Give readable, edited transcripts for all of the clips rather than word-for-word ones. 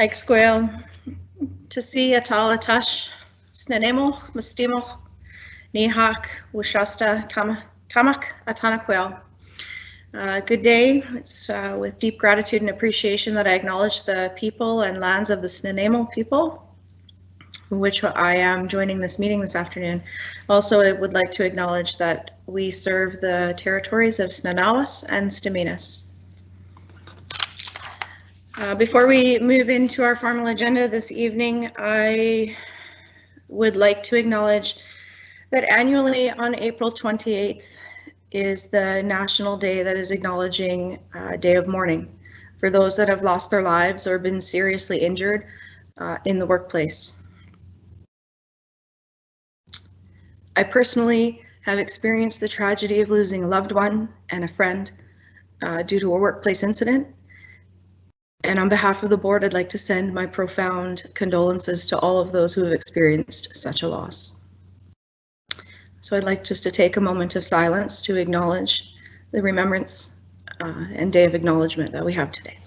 Hike Squale, Tasi Atal Atash, Snanemoch, Mustimoch, Nihak, Wushasta, Tamak, Atanaquel. Good day. It's with deep gratitude and appreciation that I acknowledge the people and lands of the Snuneymuxw people, which I am joining this meeting this afternoon. Also, I would like to acknowledge that we serve the territories of Snuneymuxw and Staminas. Before we move into our formal agenda this evening, I would like to acknowledge that annually on April 28th is the national day that is acknowledging Day of Mourning for those that have lost their lives or been seriously injured in the workplace. I personally have experienced the tragedy of losing a loved one and a friend due to a workplace incident. And on behalf of the board, I'd like to send my profound condolences to all of those who have experienced such a loss. So I'd like just to take a moment of silence to acknowledge the remembrance and day of acknowledgement that we have today.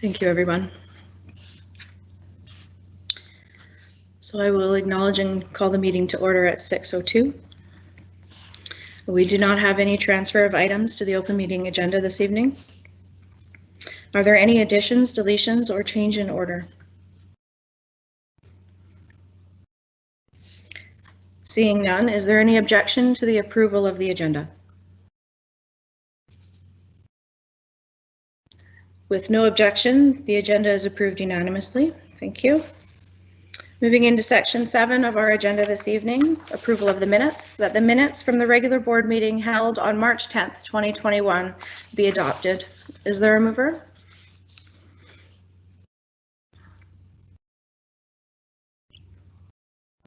Thank you, everyone. So I will acknowledge and call the meeting to order at 6:02. We do not have any transfer of items to the open meeting agenda this evening. Are there any additions, deletions, or change in order? Seeing none, is there any objection to the approval of the agenda? With no objection, the agenda is approved unanimously. Thank you. Moving into section 7 of our agenda this evening, approval of the minutes, that the minutes from the regular board meeting held on March 10th, 2021 be adopted. Is there a mover?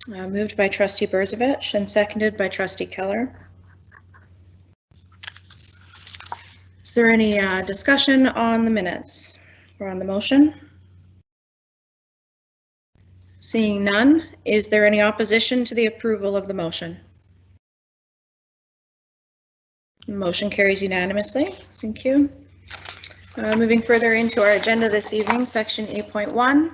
Moved by trustee Berzovich and seconded by trustee Keller. Is there any discussion on the minutes or on the motion? Seeing none, is there any opposition to the approval of the motion? Motion carries unanimously. Thank you. Moving further into our agenda this evening, section 8.1,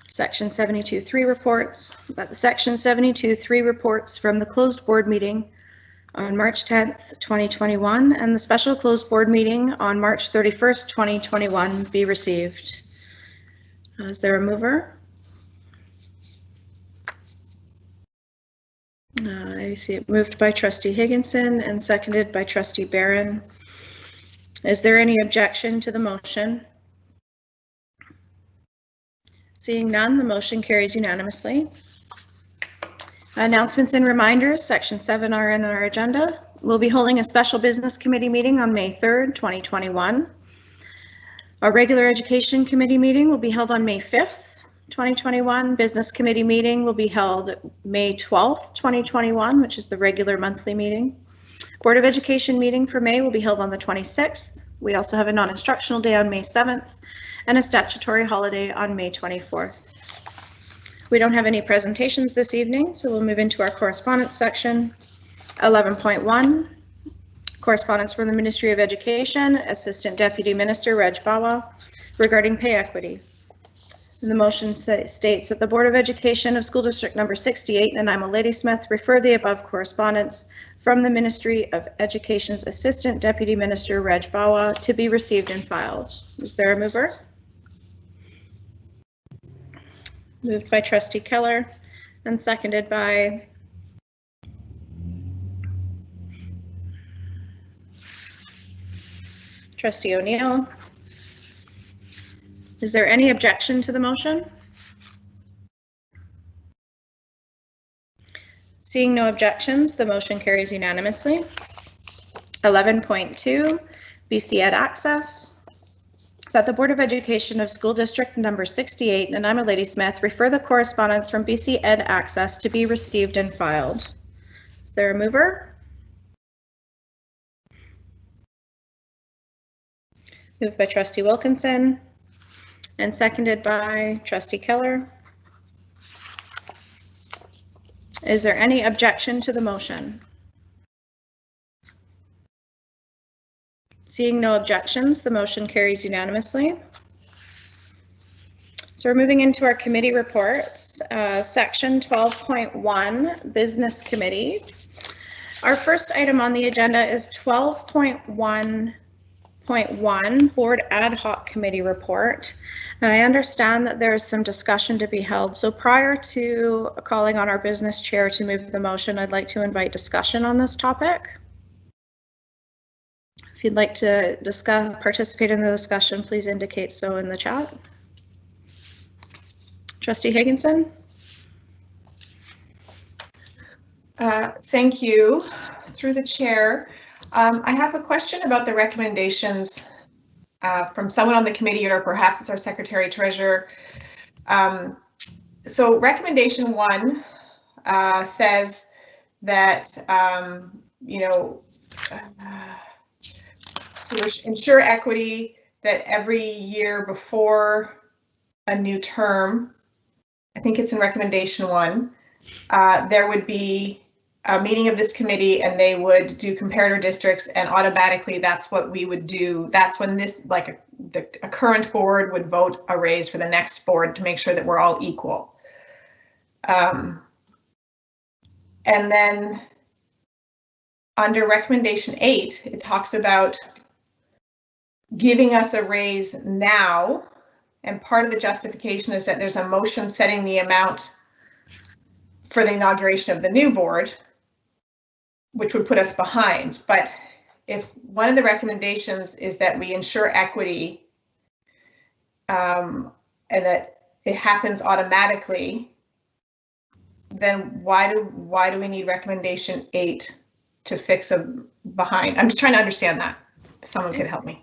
section 72.3 reports. That the section 72.3 reports from the closed board meeting on March 10th, 2021, and the special closed board meeting on March 31st, 2021 be received. Is there a mover? I see it moved by trustee Higginson and seconded by trustee Barron. Is there any objection to the motion? Seeing none, the motion carries unanimously. Announcements and reminders, section 7 are in our agenda. We'll be holding a special business committee meeting on May 3rd, 2021. Our regular education committee meeting will be held on May 5th, 2021. Business committee meeting will be held May 12th, 2021, which is the regular monthly meeting. Board of Education meeting for May will be held on the 26th. We also have a non-instructional day on May 7th and a statutory holiday on May 24th. We don't have any presentations this evening, so we'll move into our correspondence section. 11.1, correspondence from the Ministry of Education, Assistant Deputy Minister Reg Bawa, regarding pay equity. And the motion states that the Board of Education of School District number 68, Nanaimo Ladysmith, refer the above correspondence from the Ministry of Education's Assistant Deputy Minister Reg Bawa to be received and filed. Is there a mover? Moved by trustee Keller and seconded by trustee O'Neill. Is there any objection to the motion? Seeing no objections, the motion carries unanimously. 11.2, BC Ed Access. That the Board of Education of School District number 68, Nanaimo Ladysmith, refer the correspondence from BC Ed Access to be received and filed. Is there a mover? Moved by Trustee Wilkinson and seconded by Trustee Keller. Is there any objection to the motion? Seeing no objections, the motion carries unanimously. So we're moving into our committee reports. Section 12.1, Business Committee. Our first item on the agenda is 12.1.1, Board Ad Hoc Committee Report. And I understand that there is some discussion to be held. So prior to calling on our business chair to move the motion, I'd like to invite discussion on this topic. If you'd like to participate in the discussion, please indicate so in the chat. Trustee Higginson. Thank you. Through the chair, I have a question about the recommendations from someone on the committee, or perhaps it's our Secretary Treasurer. So recommendation 1 says that, to ensure equity, that every year before a new term, I think it's in recommendation 1, there would be a meeting of this committee and they would do comparator districts, and automatically that's what we would do. That's when this, like a current board would vote a raise for the next board to make sure that we're all equal. And then under recommendation 8, it talks about giving us a raise now. And part of the justification is that there's a motion setting the amount for the inauguration of the new board, which would put us behind. But if one of the recommendations is that we ensure equity and that it happens automatically, then why do we need recommendation 8 to fix a behind? I'm just trying to understand that. If someone could help me.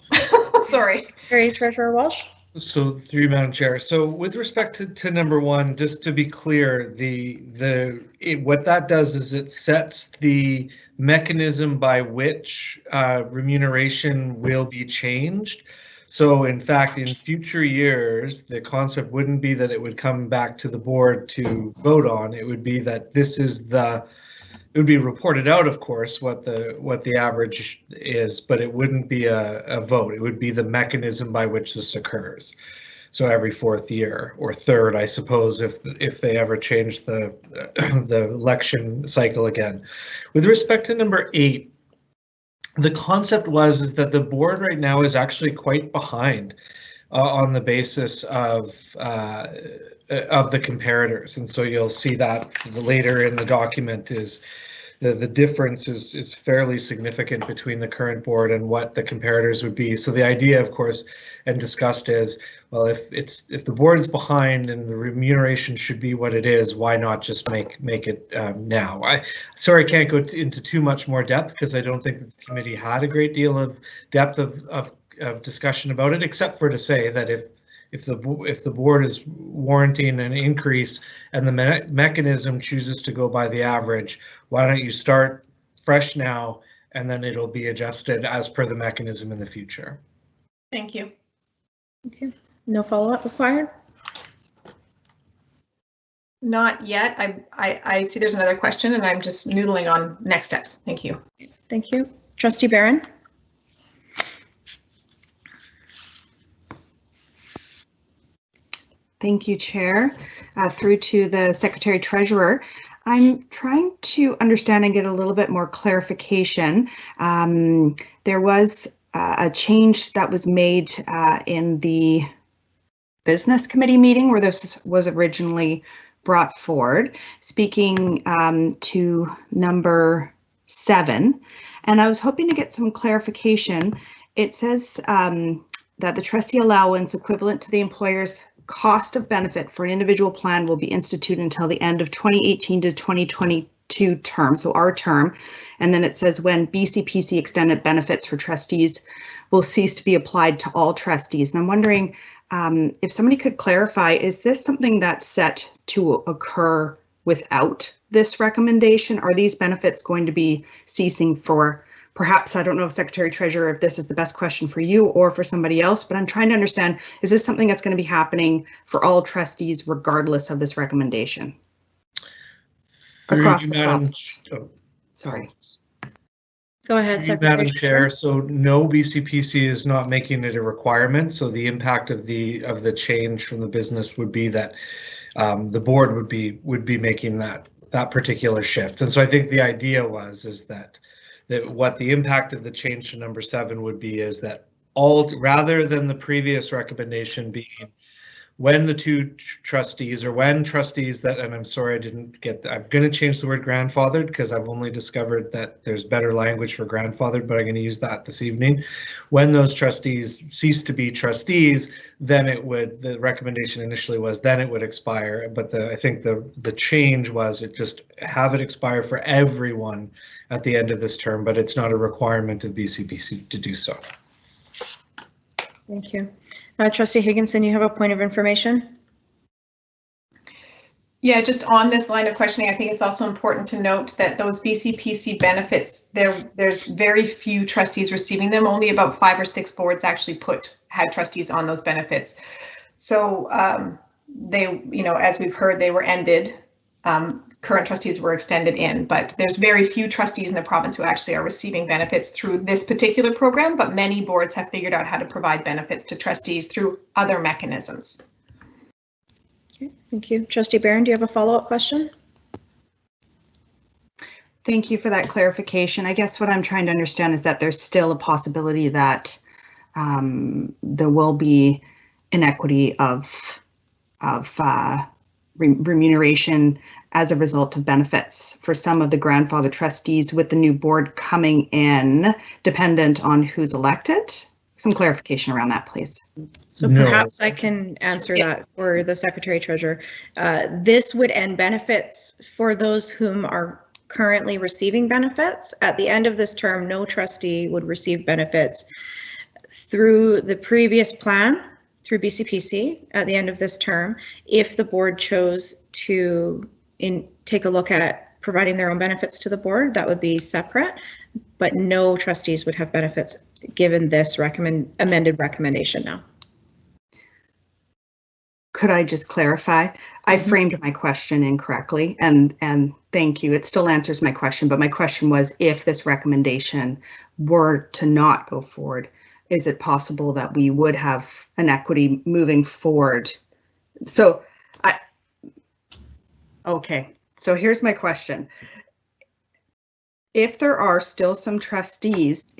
Sorry. Treasurer Walsh. So through you, Madam Chair. So with respect to number 1, just to be clear, what that does is it sets the mechanism by which remuneration will be changed. So in fact, in future years, the concept wouldn't be that it would come back to the board to vote on. It would be that this is it would be reported out, of course, what the average is, but it wouldn't be a vote. It would be the mechanism by which this occurs. So every 4th year, or 3rd, I suppose, if they ever change the election cycle again. With respect to number 8, the concept is that the board right now is actually quite behind on the basis of the comparators, and so you'll see that later in the document is the difference is fairly significant between the current board and what the comparators would be. So the idea, of course, and discussed is, well, if the board is behind and the remuneration should be what it is, why not just make it now? Sorry, I can't go into too much more depth because I don't think that the committee had a great deal of depth of discussion about it, except for to say that if the board is warranting an increase and the mechanism chooses to go by the average, why don't you start fresh now and then it'll be adjusted as per the mechanism in the future. Thank you. Okay. No follow-up required? Not yet. I see there's another question and I'm just noodling on next steps. Thank you. Thank you. Trustee Barron. Thank you, Chair. Through to the Secretary Treasurer. I'm trying to understand and get a little bit more clarification. There was a change that was made in the Business Committee meeting where this was originally brought forward, speaking to number 7. And I was hoping to get some clarification. It says that the trustee allowance equivalent to the employer's cost of benefit for an individual plan will be instituted until the end of 2018 to 2022 term, so our term. And then it says when BCPC extended benefits for trustees will cease to be applied to all trustees. And I'm wondering if somebody could clarify, is this something that's set to occur without this recommendation? Are these benefits going to be ceasing for, perhaps, I don't know, Secretary Treasurer, if this is the best question for you or for somebody else, but I'm trying to understand, is this something that's going to be happening for all trustees regardless of this recommendation? Across the province. Sorry. Go ahead, Secretary. Madam Chair, so no, BCPC is not making it a requirement. So the impact of the change from the business would be that the board would be making that particular shift. And so I think the idea is that what the impact of the change to number 7 would be is that rather than the previous recommendation being when the two trustees, or when trustees that, and I'm sorry I didn't get I'm going to change the word grandfathered because I've only discovered that there's better language for grandfathered, but I'm going to use that this evening. When those trustees cease to be trustees, then the recommendation initially was then it would expire, but I think the change was it just have it expire for everyone at the end of this term, but it's not a requirement of BCPC to do so. Thank you. Trustee Higginson, you have a point of information? Yeah, just on this line of questioning, I think it's also important to note that those BCPC benefits, there's very few trustees receiving them. Only about 5 or 6 boards actually had trustees on those benefits. So they, as we've heard, they were ended. Current trustees were extended in, but there's very few trustees in the province who actually are receiving benefits through this particular program, but many boards have figured out how to provide benefits to trustees through other mechanisms. Okay, thank you. Trustee Barron, do you have a follow-up question? Thank you for that clarification. I guess what I'm trying to understand is that there's still a possibility that there will be inequity of remuneration as a result of benefits for some of the grandfather trustees with the new board coming in, dependent on who's elected. Some clarification around that, please. So perhaps I can answer that for the Secretary Treasurer. This would end benefits for those whom are currently receiving benefits. At the end of this term, no trustee would receive benefits through the previous plan, through BCPC at the end of this term, if the board chose to take a look at providing their own benefits to the board, that would be separate, but no trustees would have benefits given this amended recommendation now. Could I just clarify? I framed my question incorrectly, and thank you. It still answers my question, but my question was, if this recommendation were to not go forward, is it possible that we would have inequity moving forward? So okay, so here's my question. If there are still some trustees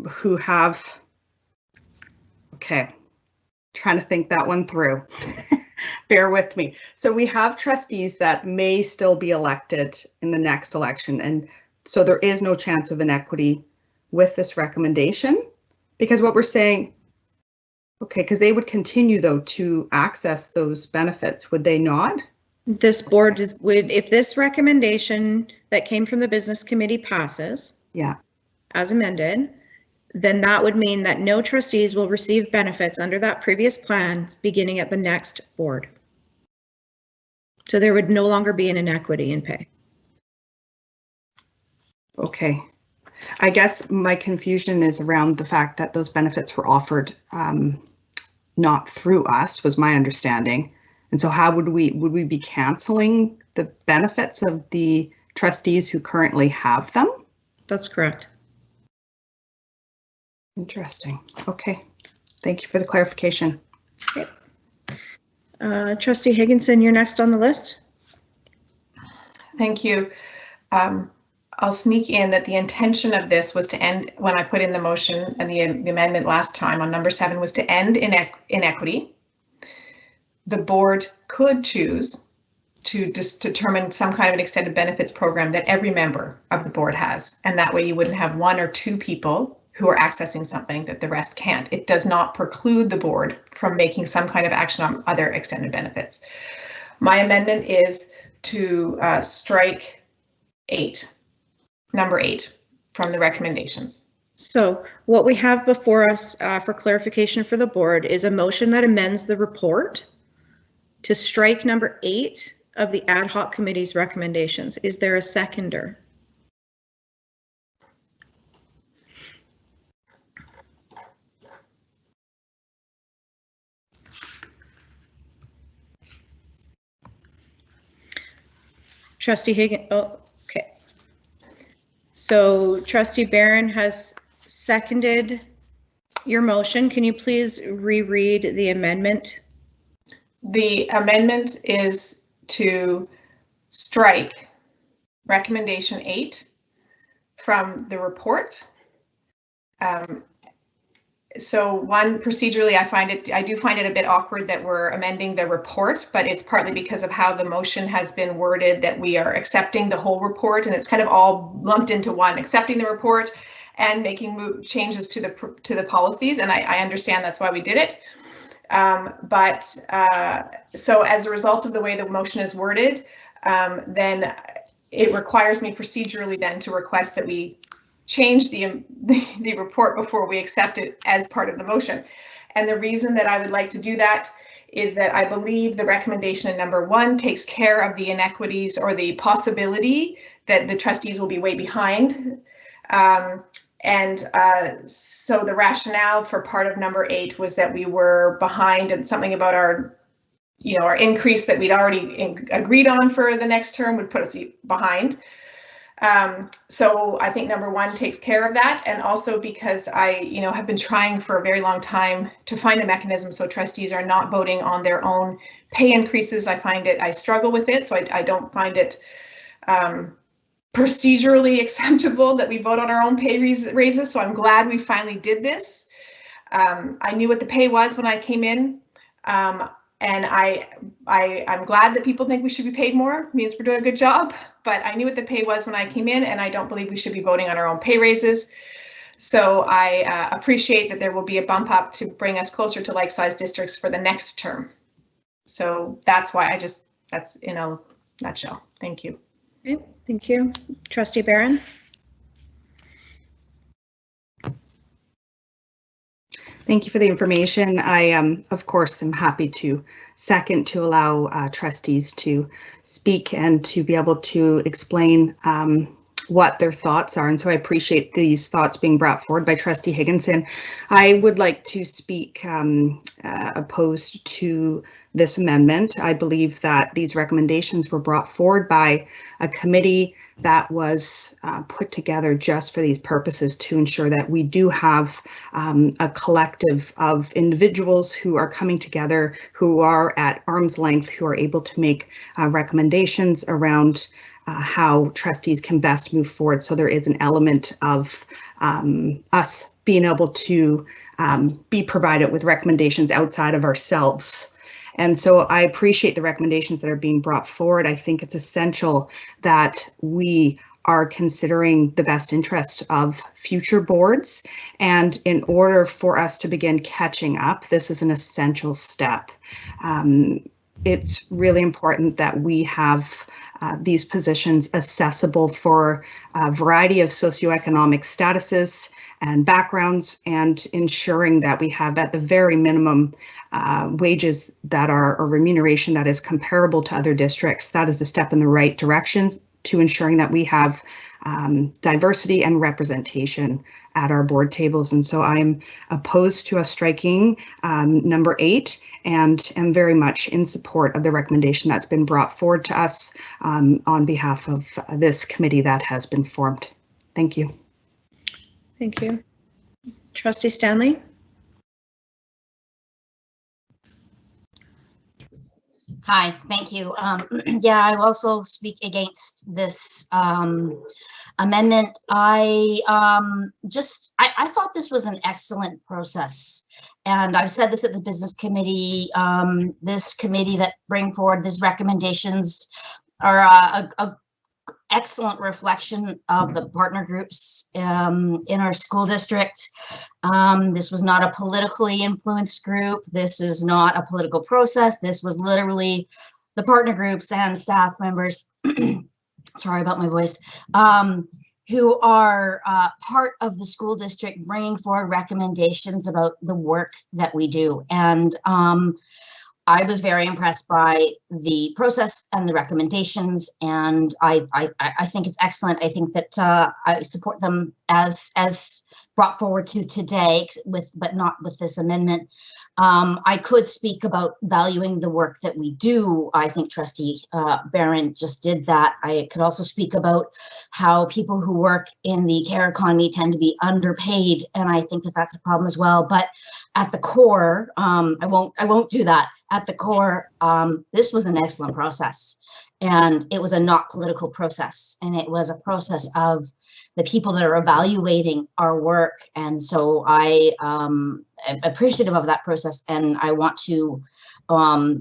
who have, okay, trying to think that one through, bear with me. So we have trustees that may still be elected in the next election, and so there is no chance of inequity with this recommendation, because what we're saying, okay, because they would continue though to access those benefits, would they not? This board would, if this recommendation that came from the business committee passes, as amended, then that would mean that no trustees will receive benefits under that previous plan beginning at the next board. So there would no longer be an inequity in pay. Okay. I guess my confusion is around the fact that those benefits were offered not through us, was my understanding. And so how would we be canceling the benefits of the trustees who currently have them? That's correct. Interesting. Okay. Thank you for the clarification. Okay. Trustee Higginson, you're next on the list. Thank you. I'll sneak in that the intention of this was to end, when I put in the motion and the amendment last time on number 7, was to end inequity. The board could choose to determine some kind of an extended benefits program that every member of the board has. And that way you wouldn't have 1 or 2 people who are accessing something that the rest can't. It does not preclude the board from making some kind of action on other extended benefits. My amendment is to strike number 8 from the recommendations. So what we have before us for clarification for the board is a motion that amends the report to strike number 8 of the ad hoc committee's recommendations. Is there a seconder? Trustee Higgins, oh, okay. So Trustee Barron has seconded your motion. Can you please reread the amendment? The amendment is to strike recommendation 8 from the report. So one, procedurally, I do find it a bit awkward that we're amending the report, but it's partly because of how the motion has been worded, that we are accepting the whole report, and it's kind of all lumped into one, accepting the report and making changes to the policies. And I understand that's why we did it. So as a result of the way the motion is worded, then it requires me procedurally then to request that we change the report before we accept it as part of the motion. And the reason that I would like to do that is that I believe the recommendation in number 1 takes care of the inequities or the possibility that the trustees will be way behind. So the rationale for part of number 8 was that we were behind, and something about our increase that we'd already agreed on for the next term would put us behind. So I think number 1 takes care of that, and also because I, have been trying for a very long time to find a mechanism so trustees are not voting on their own pay increases. I struggle with it, so I don't find it procedurally acceptable that we vote on our own pay raises. So I'm glad we finally did this. I knew what the pay was when I came in. And I'm glad that people think we should be paid more. It means we're doing a good job, but I knew what the pay was when I came in, and I don't believe we should be voting on our own pay raises. So I appreciate that there will be a bump up to bring us closer to like-sized districts for the next term. So that's why that's in a nutshell. Thank you. Okay, thank you. Trustee Barron. Thank you for the information. I, of course, am happy to second to allow trustees to speak and to be able to explain what their thoughts are. And so I appreciate these thoughts being brought forward by Trustee Higginson. I would like to speak opposed to this amendment. I believe that these recommendations were brought forward by a committee that was put together just for these purposes, to ensure that we do have a collective of individuals who are coming together, who are at arm's length, who are able to make recommendations around how trustees can best move forward. So there is an element of us being able to be provided with recommendations outside of ourselves. And so I appreciate the recommendations that are being brought forward. I think it's essential that we are considering the best interest of future boards. And in order for us to begin catching up, this is an essential step. It's really important that we have these positions accessible for a variety of socioeconomic statuses and backgrounds, and ensuring that we have at the very minimum wages that are, or remuneration that is comparable to other districts. That is a step in the right direction to ensuring that we have diversity and representation at our board tables. And so I'm opposed to us striking number 8, and am very much in support of the recommendation that's been brought forward to us on behalf of this committee that has been formed. Thank you. Thank you. Trustee Stanley. Hi, thank you. Yeah, I also speak against this amendment. I thought this was an excellent process, and I've said this at the business committee. This committee that bring forward these recommendations are a excellent reflection of the partner groups in our school district. This was not a politically influenced group. This is not a political process. This was literally the partner groups and staff members, sorry about my voice, who are part of the school district bringing forward recommendations about the work that we do. And I was very impressed by the process and the recommendations, and I think it's excellent. I think that I support them as brought forward to today, but not with this amendment. I could speak about valuing the work that we do. I think Trustee Barron just did that. I could also speak about how people who work in the care economy tend to be underpaid, and I think that that's a problem as well. But at the core, I won't do that. At the core, this was an excellent process, and it was a not political process, and it was a process of the people that are evaluating our work. And so I am appreciative of that process, and I want to I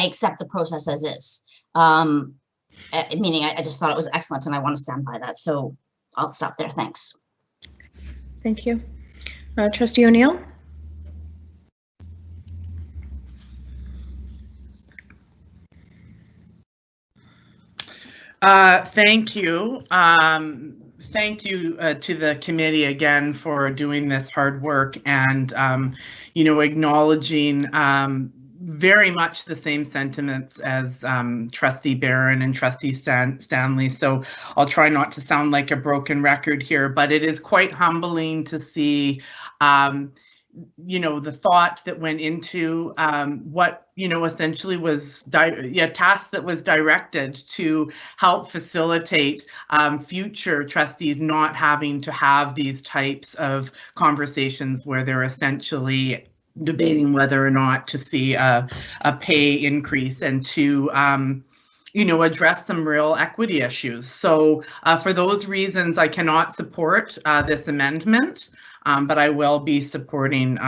accept the process as is. Meaning I just thought it was excellent, and I want to stand by that. So I'll stop there. Thanks. Thank you. Trustee O'Neill? Thank you. Thank you to the committee again for doing this hard work and, acknowledging very much the same sentiments as Trustee Barron and Trustee Stanley. So I'll try not to sound like a broken record here, but it is quite humbling to see the thought that went into what, essentially was a task that was directed to help facilitate future trustees not having to have these types of conversations where they're essentially debating whether or not to see a pay increase and to address some real equity issues. So for those reasons, I cannot support this amendment. But I will be supporting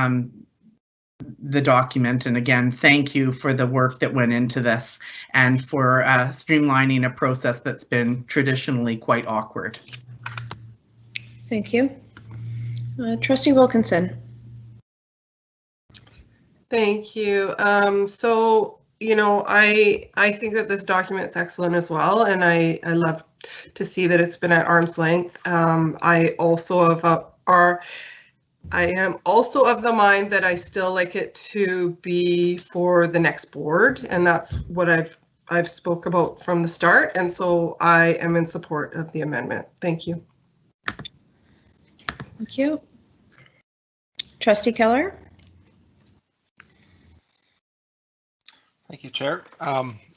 the document. And again, thank you for the work that went into this and for streamlining a process that's been traditionally quite awkward. Thank you. Trustee Wilkinson. Thank you. So, I think that this document is excellent as well, and I love to see that it's been at arm's length. I am also of the mind that I still like it to be for the next board, and that's what I've spoke about from the start, and so I am in support of the amendment. Thank you. Thank you. Trustee Keller. Thank you, Chair.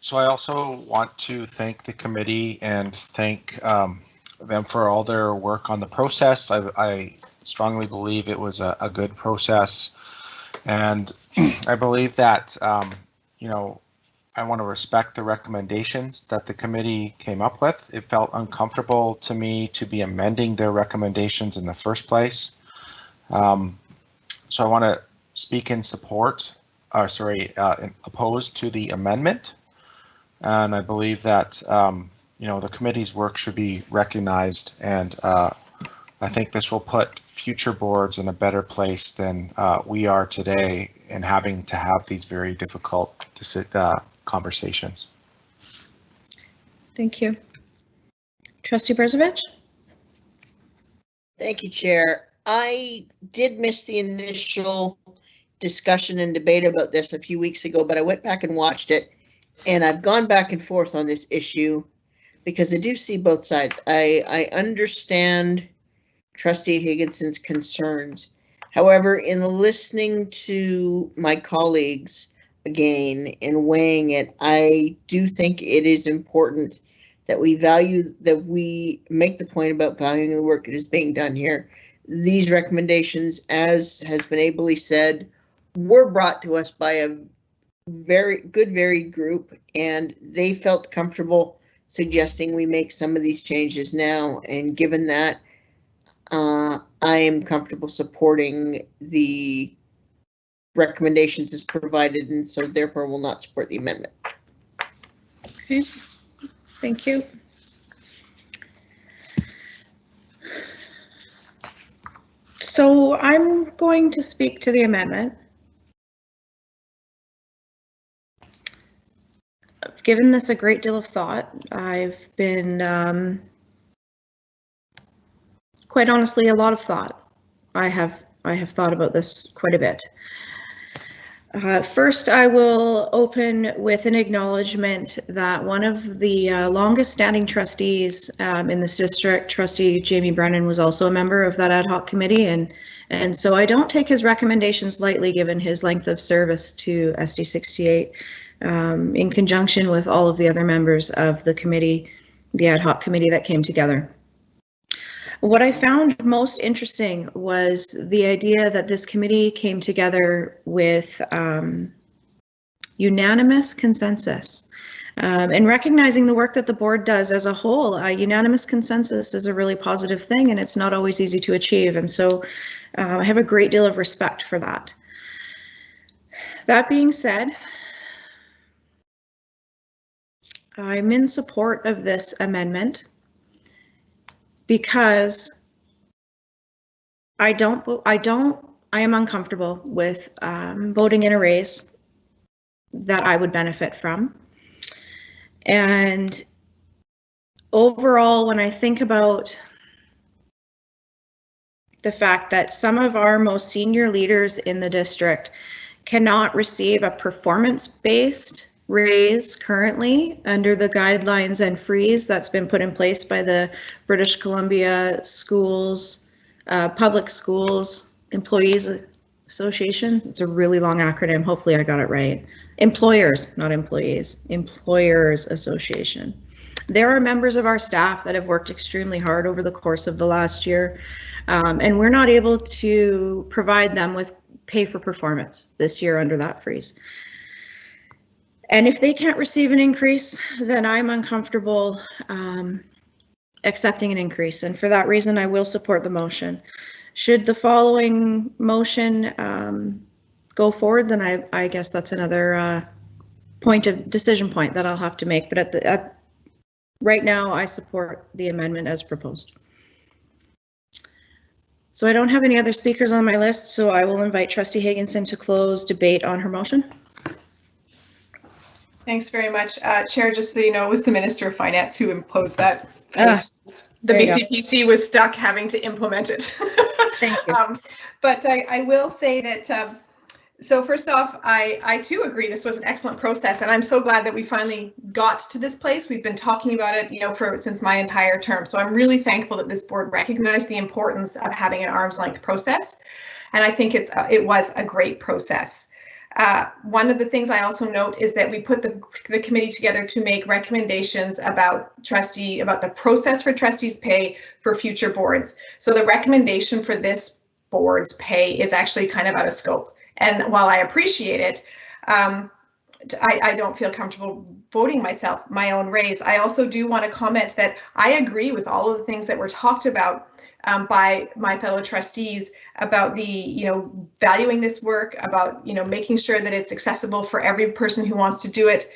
So I also want to thank the committee and thank them for all their work on the process. I strongly believe it was a good process, and I believe that I want to respect the recommendations that the committee came up with. It felt uncomfortable to me to be amending their recommendations in the first place. So I want to speak in support, opposed to the amendment, and I believe that the committee's work should be recognized, and I think this will put future boards in a better place than we are today in having to have these very difficult conversations. Thank you. Trustee Brzovic. Thank you, Chair. I did miss the initial discussion and debate about this a few weeks ago, but I went back and watched it, and I've gone back and forth on this issue because I do see both sides. I understand Trustee Higginson's concerns. However, in listening to my colleagues again and weighing it, I do think it is important that we make the point about valuing the work that is being done here. These recommendations, as has been ably said, were brought to us by a very good, varied group, and they felt comfortable suggesting we make some of these changes now. And given that, I am comfortable supporting the recommendations as provided, and so therefore will not support the amendment. Okay, thank you. So I'm going to speak to the amendment. I've given this a great deal of thought. I've been, quite honestly, a lot of thought. I have thought about this quite a bit. First, I will open with an acknowledgement that one of the longest standing trustees in this district, Trustee Jamie Brennan, was also a member of that ad hoc committee, and so I don't take his recommendations lightly given his length of service to SD 68 in conjunction with all of the other members of the committee, the ad hoc committee that came together. What I found most interesting was the idea that this committee came together with unanimous consensus. And recognizing the work that the board does as a whole, unanimous consensus is a really positive thing, and it's not always easy to achieve. And so I have a great deal of respect for that. That being said, I'm in support of this amendment because I am uncomfortable with voting in a raise that I would benefit from. And overall, when I think about the fact that some of our most senior leaders in the district cannot receive a performance-based raise currently under the guidelines and freeze that's been put in place by the British Columbia Schools, Public Schools Employees Association. It's a really long acronym. Hopefully I got it right. Employers, not employees, Employers Association. There are members of our staff that have worked extremely hard over the course of the last year, and we're not able to provide them with pay for performance this year under that freeze. And if they can't receive an increase, then I'm uncomfortable accepting an increase. And for that reason, I will support the motion. Should the following motion go forward, then I guess that's another decision point that I'll have to make. But right now, I support the amendment as proposed. So I don't have any other speakers on my list, so I will invite Trustee Higginson to close debate on her motion. Thanks very much. Chair, just so you know, it was the Minister of Finance who imposed that. The BCPC was stuck having to implement it. Thank you. But I will say that, so first off, I too agree this was an excellent process, and I'm so glad that we finally got to this place. We've been talking about it, since my entire term. So I'm really thankful that this board recognized the importance of having an arm's length process. And I think it was a great process. One of the things I also note is that we put the committee together to make recommendations about the process for trustees' pay for future boards. So the recommendation for this board's pay is actually kind of out of scope. And while I appreciate it, I don't feel comfortable voting my own raise. I also do want to comment that I agree with all of the things that were talked about by my fellow trustees about the, valuing this work, about, making sure that it's accessible for every person who wants to do it.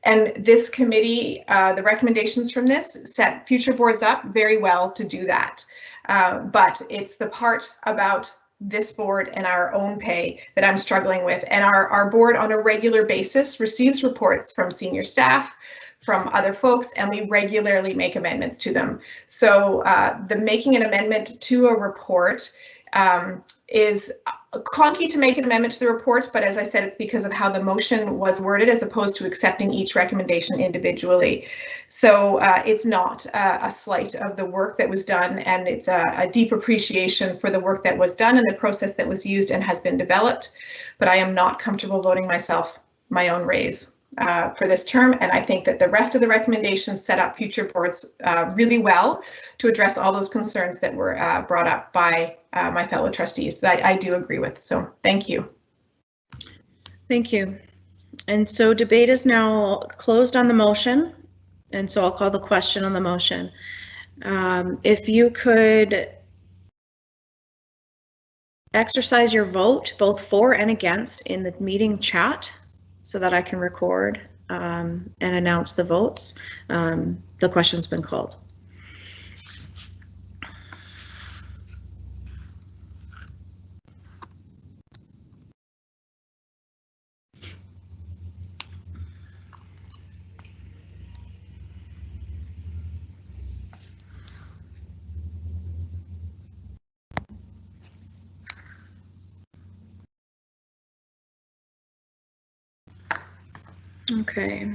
And this committee, the recommendations from this set future boards up very well to do that. But it's the part about this board and our own pay that I'm struggling with. And our board on a regular basis receives reports from senior staff, from other folks, and we regularly make amendments to them. So the making an amendment to a report is clunky to make an amendment to the report, but as I said, it's because of how the motion was worded as opposed to accepting each recommendation individually. So it's not a slight of the work that was done, and it's a deep appreciation for the work that was done and the process that was used and has been developed. But I am not comfortable voting my own raise for this term, and I think that the rest of the recommendations set up future boards really well to address all those concerns that were brought up by my fellow trustees that I do agree with. So thank you. Thank you. And so debate is now closed on the motion, and so I'll call the question on the motion. If you could exercise your vote both for and against in the meeting chat, so that I can record and announce the votes. The question's been called. Okay.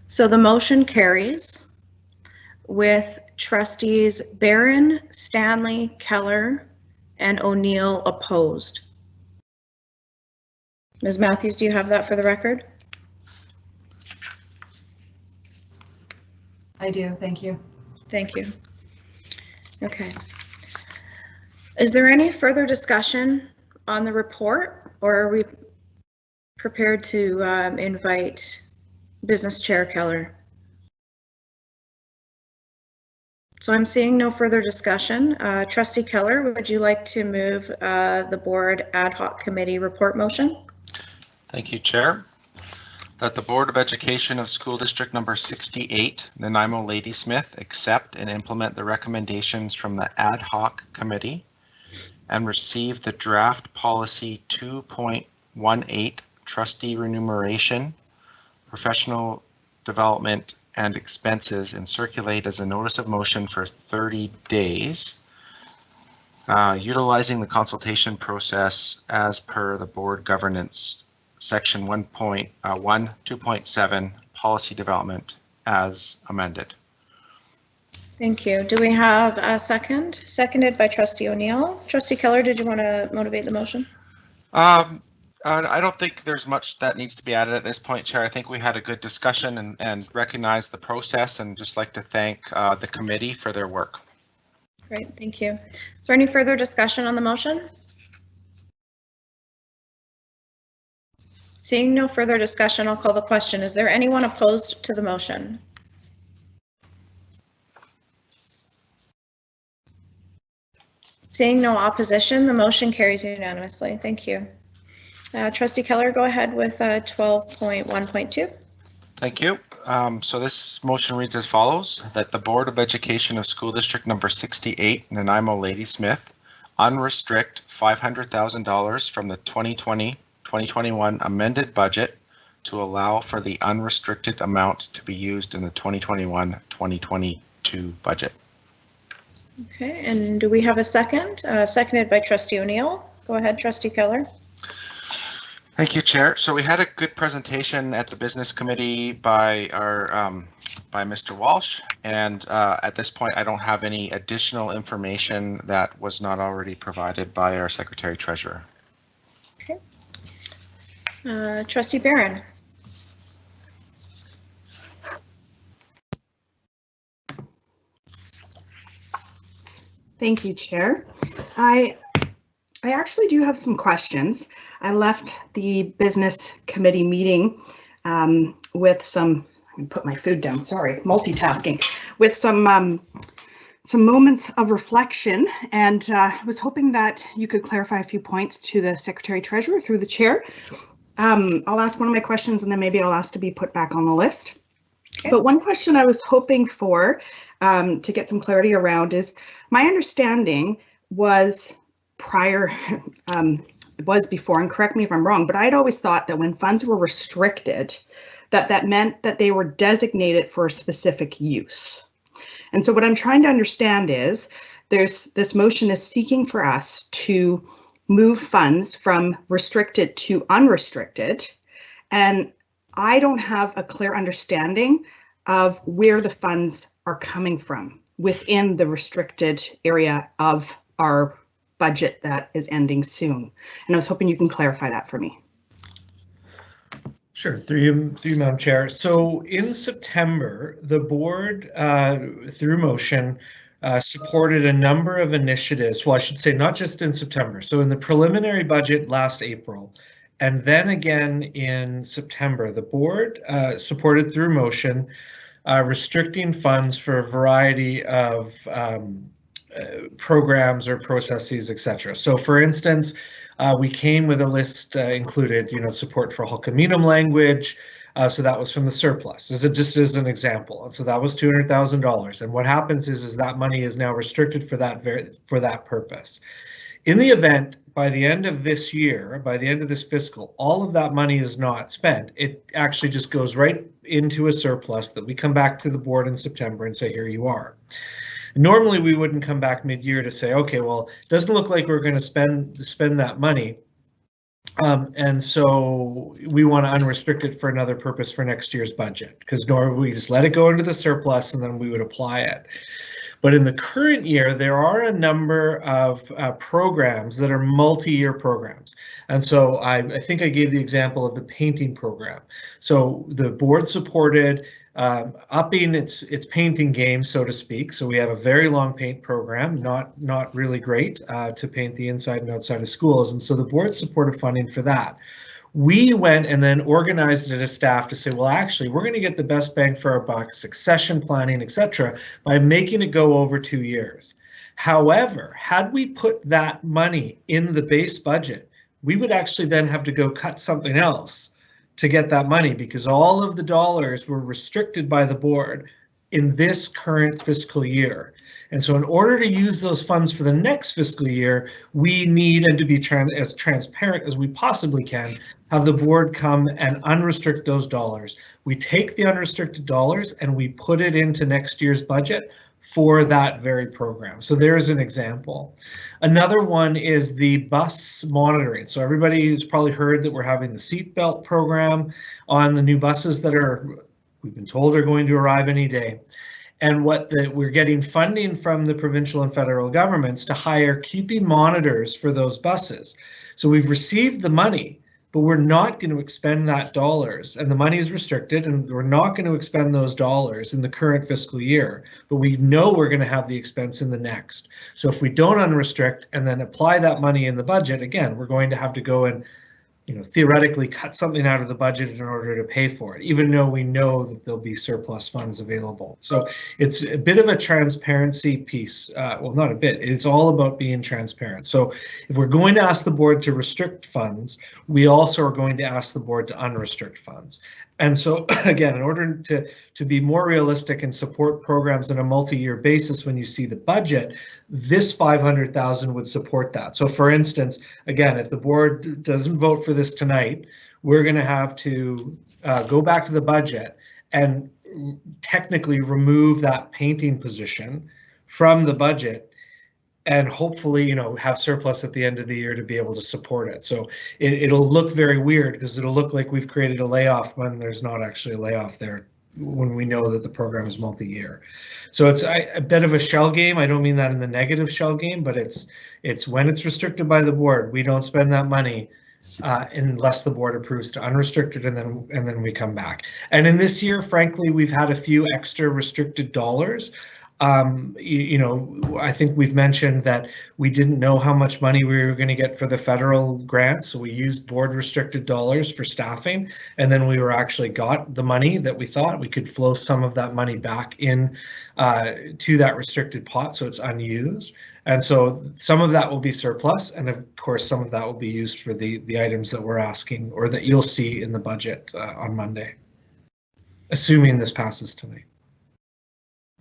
So the motion carries with trustees Barron, Stanley, Keller, and O'Neill opposed. Ms. Matthews, do you have that for the record? I do, thank you. Thank you. Okay. Is there any further discussion on the report, or are we prepared to invite Business Chair Keller? So I'm seeing no further discussion. Trustee Keller, would you like to move the board ad hoc committee report motion? Thank you, Chair. That the Board of Education of School District number 68, Nanaimo Ladysmith, accept and implement the recommendations from the ad hoc committee and receive the draft policy 2.18 trustee remuneration, professional development and expenses, and circulate as a notice of motion for 30 days, utilizing the consultation process as per the board governance section 1.2.7 policy development as amended. Thank you. Do we have a second? Seconded by Trustee O'Neill. Trustee Keller, did you want to motivate the motion? I don't think there's much that needs to be added at this point, Chair. I think we had a good discussion and recognize the process, and just like to thank the committee for their work. Great, thank you. Is there any further discussion on the motion? Seeing no further discussion, I'll call the question. Is there anyone opposed to the motion? Seeing no opposition, the motion carries unanimously. Thank you. Trustee Keller, go ahead with 12.1.2. Thank you. So this motion reads as follows: that the Board of Education of School District number 68, Nanaimo Ladysmith, unrestrict $500,000 from the 2020-2021 amended budget to allow for the unrestricted amount to be used in the 2021-2022 budget. Okay, and do we have a second? Seconded by Trustee O'Neill. Go ahead, Trustee Keller. Thank you, Chair. So we had a good presentation at the Business Committee by our by Mr. Walsh, and at this point I don't have any additional information that was not already provided by our Secretary Treasurer. Okay. Trustee Barron. Thank you, Chair. I actually do have some questions. I left the business committee meeting with some, I can put my food down, sorry, multitasking, with some moments of reflection, and was hoping that you could clarify a few points to the Secretary Treasurer through the Chair. I'll ask one of my questions and then maybe I'll ask to be put back on the list. Okay. But one question I was hoping for to get some clarity around is, my understanding was prior, it was before, and correct me if I'm wrong, but I'd always thought that when funds were restricted, that meant that they were designated for a specific use. And so what I'm trying to understand is, this motion is seeking for us to move funds from restricted to unrestricted, and I don't have a clear understanding of where the funds are coming from within the restricted area of our budget that is ending soon. And I was hoping you can clarify that for me. Sure, through you, Madam Chair. So in September, the board, through motion, supported a number of initiatives. Well, I should say not just in September. So in the preliminary budget last April, and then again in September, the board supported through motion restricting funds for a variety of programs or processes, etc. So for instance, we came with a list included, support for Hulkaminam language. So that was from the surplus, just as an example. And so that was $200,000. And what happens is that money is now restricted for that purpose. In the event, by the end of this year, by the end of this fiscal, all of that money is not spent. It actually just goes right into a surplus that we come back to the board in September and say, here you are. Normally, we wouldn't come back mid-year to say, okay, well, it doesn't look like we're going to spend that money. And so we want to unrestrict it for another purpose for next year's budget, because normally we just let it go into the surplus and then we would apply it. But in the current year, there are a number of programs that are multi-year programs. And so I think I gave the example of the painting program. So the board supported upping its painting game, so to speak. So we have a very long paint program, not really great to paint the inside and outside of schools. And so the board supported funding for that. We went and then organized it as staff to say, well, actually, we're going to get the best bang for our buck, succession planning, etc., by making it go over 2 years. However, had we put that money in the base budget, we would actually then have to go cut something else to get that money, because all of the dollars were restricted by the board in this current fiscal year. And so in order to use those funds for the next fiscal year, we need, and to be as transparent as we possibly can, have the board come and unrestrict those dollars. We take the unrestricted dollars and we put it into next year's budget for that very program. So there's an example. Another one is the bus monitoring. So everybody has probably heard that we're having the seatbelt program on the new buses that we've been told are going to arrive any day. And we're getting funding from the provincial and federal governments to hire keeping monitors for those buses. So we've received the money, but we're not going to expend that dollars, and the money is restricted, and we're not going to expend those dollars in the current fiscal year, but we know we're going to have the expense in the next. So if we don't unrestrict and then apply that money in the budget, again, we're going to have to go and theoretically cut something out of the budget in order to pay for it, even though we know that there'll be surplus funds available. So it's a bit of a transparency piece. Well, not a bit, it's all about being transparent. So if we're going to ask the board to restrict funds, we also are going to ask the board to unrestrict funds. And so again, in order to be more realistic and support programs on a multi-year basis, when you see the budget, this 500,000 would support that. So for instance, again, if the board doesn't vote for this tonight, we're going to have to go back to the budget and technically remove that painting position from the budget, and hopefully, have surplus at the end of the year to be able to support it. So it'll look very weird, because it'll look like we've created a layoff when there's not actually a layoff there, when we know that the program is multi-year. So it's a bit of a shell game. I don't mean that in the negative shell game, but it's when it's restricted by the board, we don't spend that money unless the board approves to unrestrict it, and then we come back. And in this year, frankly, we've had a few extra restricted dollars. I think we've mentioned that we didn't know how much money we were going to get for the federal grants, so we used board restricted dollars for staffing, and then we were actually got the money that we thought we could flow some of that money back in to that restricted pot, so it's unused. And so some of that will be surplus, and of course some of that will be used for the items that we're asking, or that you'll see in the budget on Monday, assuming this passes tonight.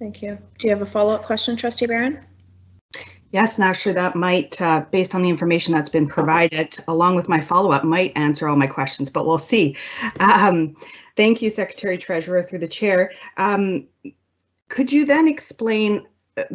Thank you. Do you have a follow-up question, Trustee Barron? Yes, and actually that might, based on the information that's been provided, along with my follow-up, might answer all my questions, but we'll see. Thank you, Secretary Treasurer, through the chair. Could you then explain,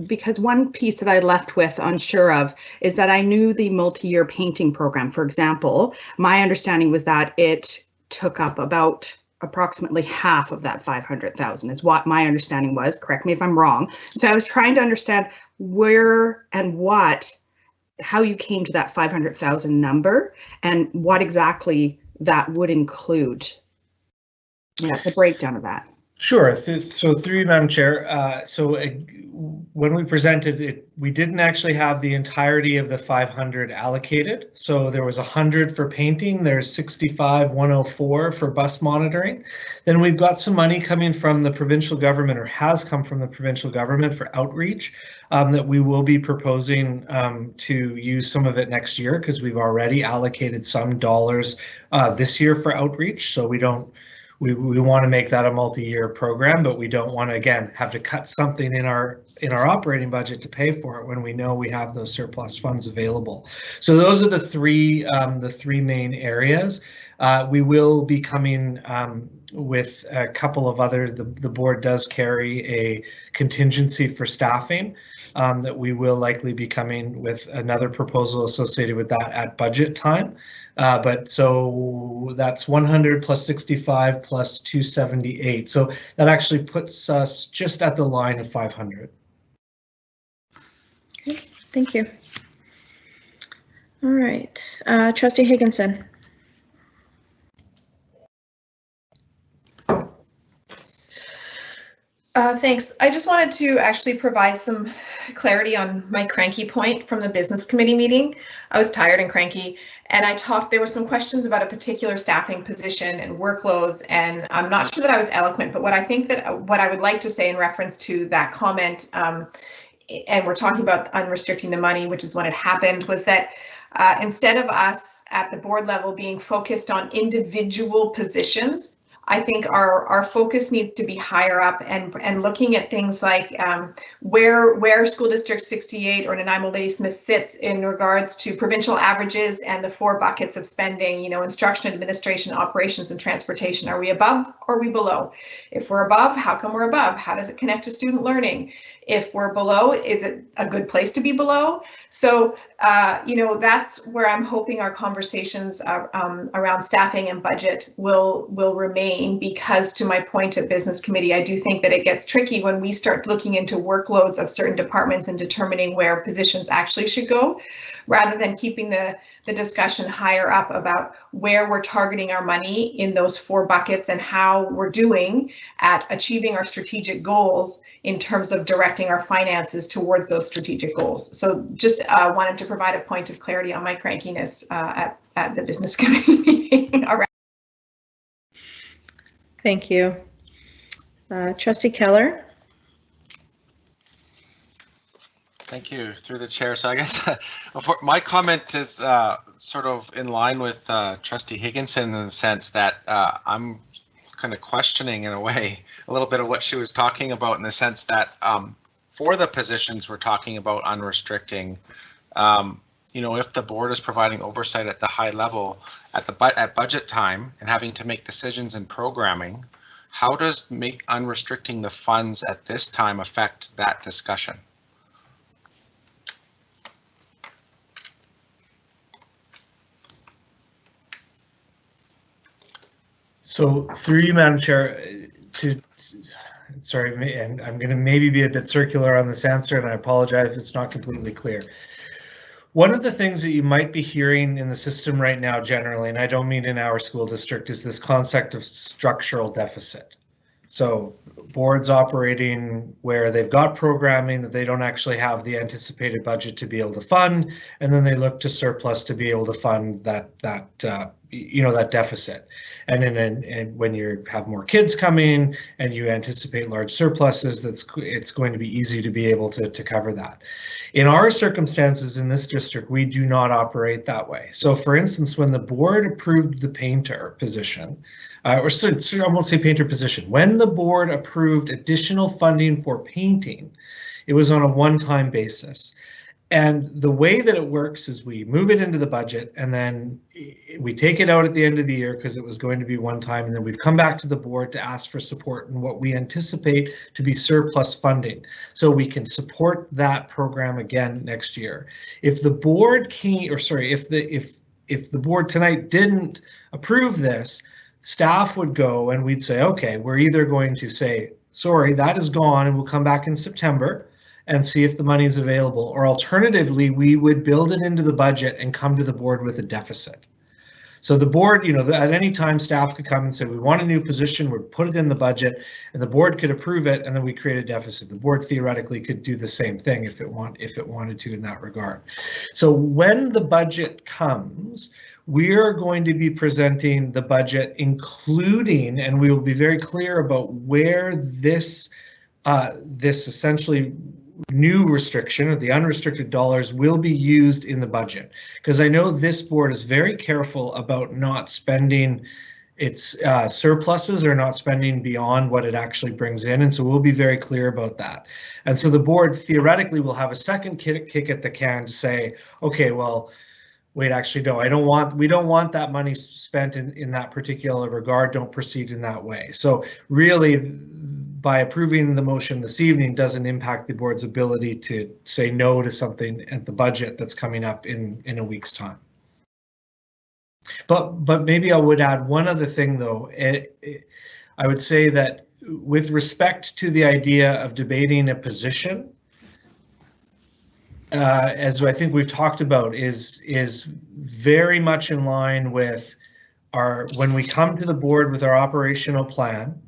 because one piece that I left with unsure of is that I knew the multi-year painting program, for example, my understanding was that it took up about approximately half of that 500,000 is what my understanding was. Correct me if I'm wrong. So I was trying to understand where and how you came to that 500,000 number and what exactly that would include. Yeah, the breakdown of that. Sure. So through you, Madam Chair. When we presented it, we didn't actually have the entirety of the 500 allocated. So there was 100 for painting, there's 65,104 for bus monitoring. Then we've got some money coming from the provincial government, or has come from the provincial government, for outreach that we will be proposing to use some of it next year, because we've already allocated some dollars this year for outreach. So we want to make that a multi-year program, but we don't want to, again, have to cut something in our operating budget to pay for it when we know we have those surplus funds available. So those are the three main areas. We will be coming with a couple of others. The board does carry a contingency for staffing that we will likely be coming with another proposal associated with that at budget time. But so that's 100 plus 65 plus 278. So that actually puts us just at the line of 500. Okay, thank you. All right, Trustee Higginson. Thanks. I just wanted to actually provide some clarity on my cranky point from the business committee meeting. I was tired and cranky, and there were some questions about a particular staffing position and workloads, and I'm not sure that I was eloquent, but what I would like to say in reference to that comment, and we're talking about unrestricting the money, which is when it happened, was that instead of us at the board level being focused on individual positions, I think our focus needs to be higher up and looking at things like where School District 68 or Nanaimo Ladysmith sits in regards to provincial averages and the 4 buckets of spending, instruction, administration, operations, and transportation. Are we above or are we below? If we're above, how come we're above? How does it connect to student learning? If we're below, is it a good place to be below? So, that's where I'm hoping our conversations around staffing and budget will remain, because to my point at business committee, I do think that it gets tricky when we start looking into workloads of certain departments and determining where positions actually should go, rather than keeping the discussion higher up about where we're targeting our money in those 4 buckets and how we're doing at achieving our strategic goals in terms of directing our finances towards those strategic goals. So just wanted to provide a point of clarity on my crankiness at the business committee meeting. All right. Thank you. Trustee Keller. Thank you, through the chair. So I guess my comment is sort of in line with Trustee Higginson in the sense that I'm kind of questioning in a way a little bit of what she was talking about, in the sense that for the positions we're talking about unrestricting, if the board is providing oversight at the high level at budget time and having to make decisions in programming, how does unrestricting the funds at this time affect that discussion? So through you, Madam Chair, sorry, and I'm going to maybe be a bit circular on this answer, and I apologize if it's not completely clear. One of the things that you might be hearing in the system right now generally, and I don't mean in our school district, is this concept of structural deficit. So boards operating where they've got programming that they don't actually have the anticipated budget to be able to fund, and then they look to surplus to be able to fund that deficit. And when you have more kids coming and you anticipate large surpluses, it's going to be easy to be able to cover that. In our circumstances in this district, we do not operate that way. So for instance, when the board approved the painter position, I won't say painter position, when the board approved additional funding for painting, it was on a one-time basis. And the way that it works is we move it into the budget, and then we take it out at the end of the year because it was going to be one time, and then we've come back to the board to ask for support in what we anticipate to be surplus funding, so we can support that program again next year. If the board if the board tonight didn't approve this, staff would go and we'd say, okay, we're either going to say, sorry, that is gone, and we'll come back in September and see if the money is available, or alternatively, we would build it into the budget and come to the board with a deficit. So the board, at any time, staff could come and say, we want a new position, we'd put it in the budget, and the board could approve it, and then we create a deficit. The board theoretically could do the same thing if it wanted to in that regard. So when the budget comes, we are going to be presenting the budget, including, and we will be very clear about where this essentially new restriction, or the unrestricted dollars, will be used in the budget. Because I know this board is very careful about not spending its surpluses, or not spending beyond what it actually brings in, and so we'll be very clear about that. And so the board theoretically will have a second kick at the can to say, okay, well, wait, actually, no, we don't want that money spent in that particular regard, don't proceed in that way. So really, by approving the motion this evening doesn't impact the board's ability to say no to something at the budget that's coming up in a week's time. But maybe I would add one other thing though. I would say that with respect to the idea of debating a position, as I think we've talked about, is very much in line with when we come to the board with our operational plan,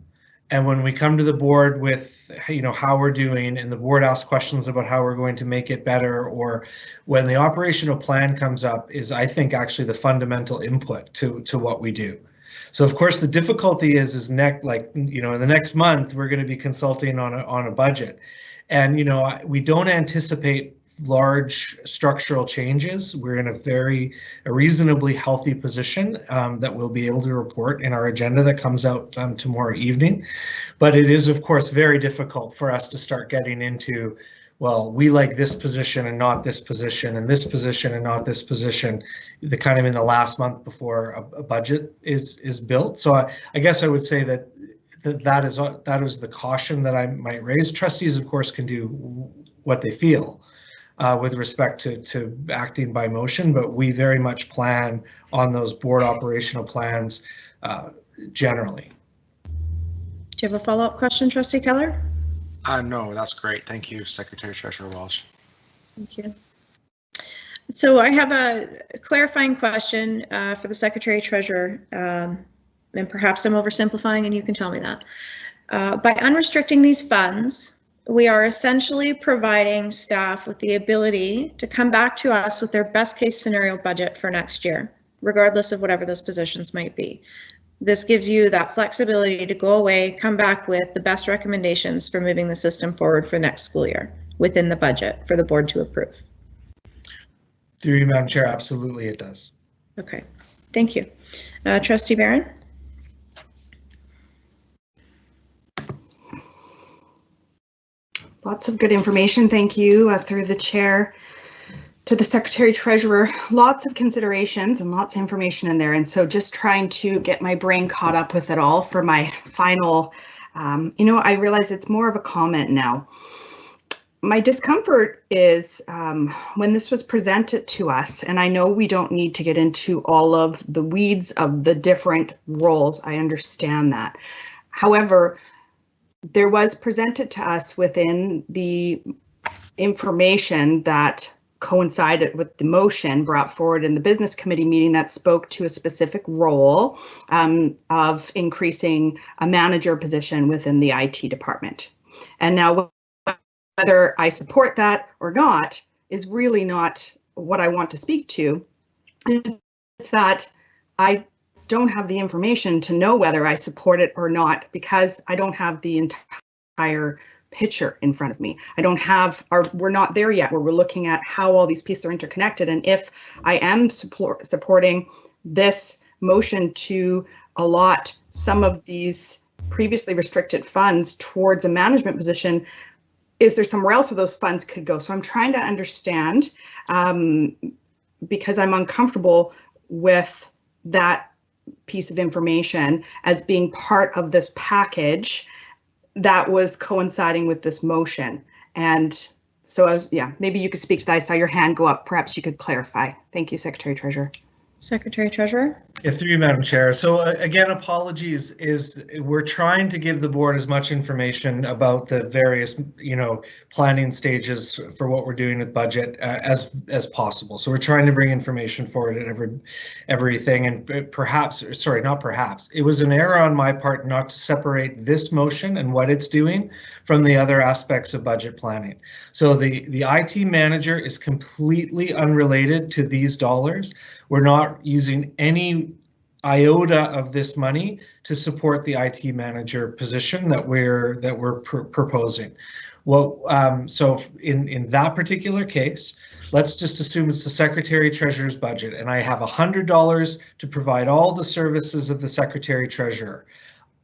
and when we come to the board with, you know, how we're doing, and the board asks questions about how we're going to make it better, or when the operational plan comes up, is I think actually the fundamental input to what we do. So of course the difficulty is in the next month we're going to be consulting on a budget, and you know, we don't anticipate large structural changes. We're in a reasonably healthy position that we'll be able to report in our agenda that comes out tomorrow evening. But it is, of course, very difficult for us to start getting into, well, we like this position and not this position, and this position and not this position, the kind of in the last month before a budget is built. So I guess I would say that is the caution that I might raise. Trustees, of course, can do what they feel with respect to acting by motion, but we very much plan on those board operational plans generally. Do you have a follow-up question, Trustee Keller? No, that's great. Thank you, Secretary Treasurer Walsh. Thank you. So I have a clarifying question for the Secretary Treasurer, and perhaps I'm oversimplifying and you can tell me that. By unrestricting these funds, we are essentially providing staff with the ability to come back to us with their best case scenario budget for next year, regardless of whatever those positions might be. This gives you that flexibility to go away, come back with the best recommendations for moving the system forward for next school year within the budget for the board to approve. Through you, Madam Chair, absolutely it does. Okay, thank you. Trustee Barron? Lots of good information. Thank you through the chair to the Secretary Treasurer. Lots of considerations and lots of information in there. And so just trying to get my brain caught up with it all for my final, I realize it's more of a comment now. My discomfort is when this was presented to us, and I know we don't need to get into all of the weeds of the different roles. I understand that. However, there was presented to us within the information that coincided with the motion brought forward in the business committee meeting that spoke to a specific role of increasing a manager position within the IT department. And now whether I support that or not is really not what I want to speak to. It's that I don't have the information to know whether I support it or not, because I don't have the entire picture in front of me. I don't have, we're not there yet where we're looking at how all these pieces are interconnected. And if I am supporting this motion to allot some of these previously restricted funds towards a management position, is there somewhere else where those funds could go? So I'm trying to understand because I'm uncomfortable with that piece of information as being part of this package that was coinciding with this motion. And so maybe you could speak to that. I saw your hand go up. Perhaps you could clarify. Thank you, Secretary Treasurer. Secretary Treasurer. Yeah, through you, Madam Chair. So again, apologies, we're trying to give the board as much information about the various, planning stages for what we're doing with budget as possible. So we're trying to bring information forward at everything, and it was an error on my part not to separate this motion and what it's doing from the other aspects of budget planning. So the IT manager is completely unrelated to these dollars. We're not using any iota of this money to support the IT manager position that we're proposing. Well, so in that particular case, let's just assume it's the Secretary Treasurer's budget, and I have $100 to provide all the services of the Secretary Treasurer.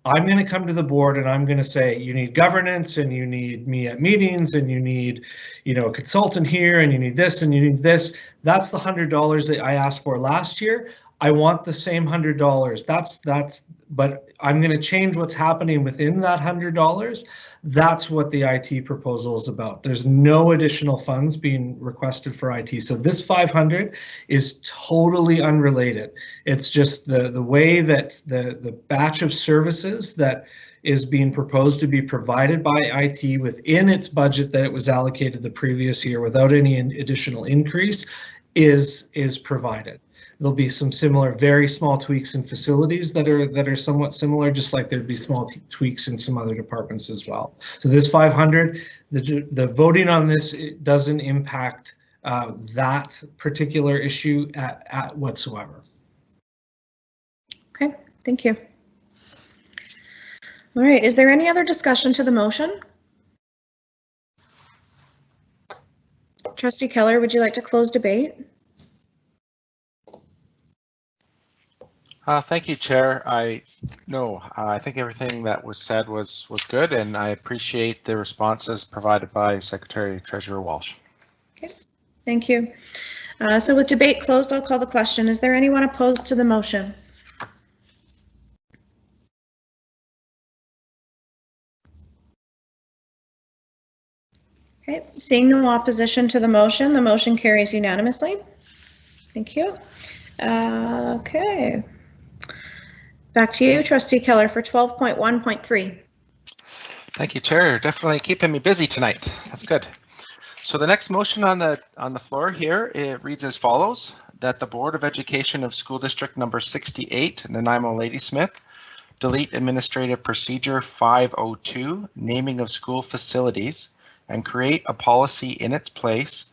I'm going to come to the board and I'm going to say, you need governance and you need me at meetings and you need, a consultant here and you need this and you need this. That's the $100 that I asked for last year. I want the same $100. But I'm going to change what's happening within that $100. That's what the IT proposal is about. There's no additional funds being requested for IT. So this 500 is totally unrelated. It's just the way that the batch of services that is being proposed to be provided by IT within its budget that it was allocated the previous year without any additional increase is provided. There'll be some similar, very small tweaks in facilities that are somewhat similar, just like there'd be small tweaks in some other departments as well. So this 500, the voting on this, it doesn't impact that particular issue at whatsoever. Okay, thank you. All right, is there any other discussion to the motion? Trustee Keller, would you like to close debate? Thank you, Chair. I think everything that was said was good, and I appreciate the responses provided by Secretary Treasurer Walsh. Okay, thank you. So with debate closed, I'll call the question. Is there anyone opposed to the motion? Okay, seeing no opposition to the motion carries unanimously. Thank you. Okay. Back to you, Trustee Keller, for 12.1.3. Thank you, Chair. Definitely keeping me busy tonight. That's good. So the next motion on the floor here, it reads as follows: that the Board of Education of School District number 68, Nanaimo Ladysmith, delete Administrative Procedure 502, naming of school facilities, and create a policy in its place,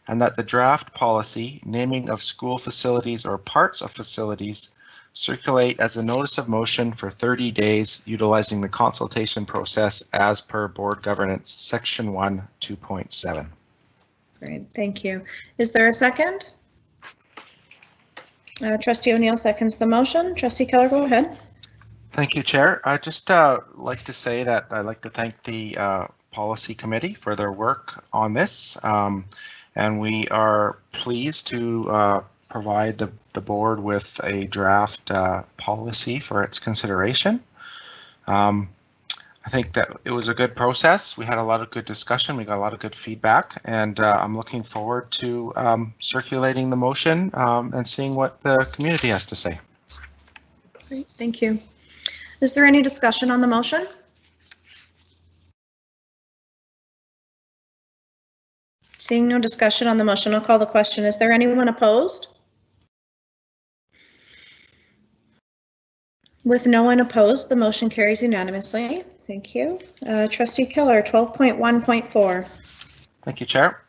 and that the draft policy, naming of school facilities or parts of facilities, circulate as a notice of motion for 30 days utilizing the consultation process as per Board Governance Section 1, 2.7. Great, thank you. Is there a second? Trustee O'Neill seconds the motion. Trustee Keller, go ahead. Thank you, Chair. I'd just like to say that I'd like to thank the Policy Committee for their work on this, and we are pleased to provide the board with a draft policy for its consideration. I think that it was a good process. We had a lot of good discussion. We got a lot of good feedback, and I'm looking forward to circulating the motion and seeing what the community has to say. Great, thank you. Is there any discussion on the motion? Seeing no discussion on the motion, I'll call the question. Is there anyone opposed? With no one opposed, the motion carries unanimously. Thank you. Trustee Keller, 12.1.4. Thank you, Chair.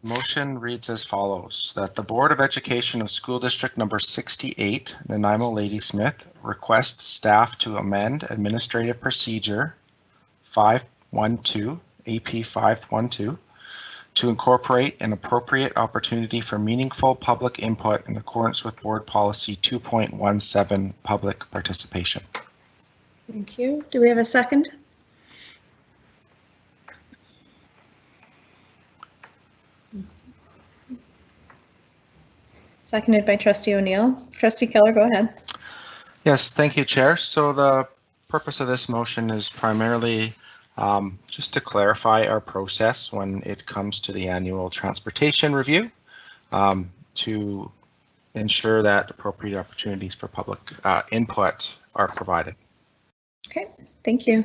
The motion reads as follows: that the Board of Education of School District number 68, Nanaimo Ladysmith, request staff to amend Administrative Procedure 512, AP 512, to incorporate an appropriate opportunity for meaningful public input in accordance with Board Policy 2.17, public participation. Thank you. Do we have a second? Seconded by Trustee O'Neill. Trustee Keller, go ahead. Yes, thank you, Chair. So the purpose of this motion is primarily just to clarify our process when it comes to the annual transportation review, to ensure that appropriate opportunities for public input are provided. Okay, thank you.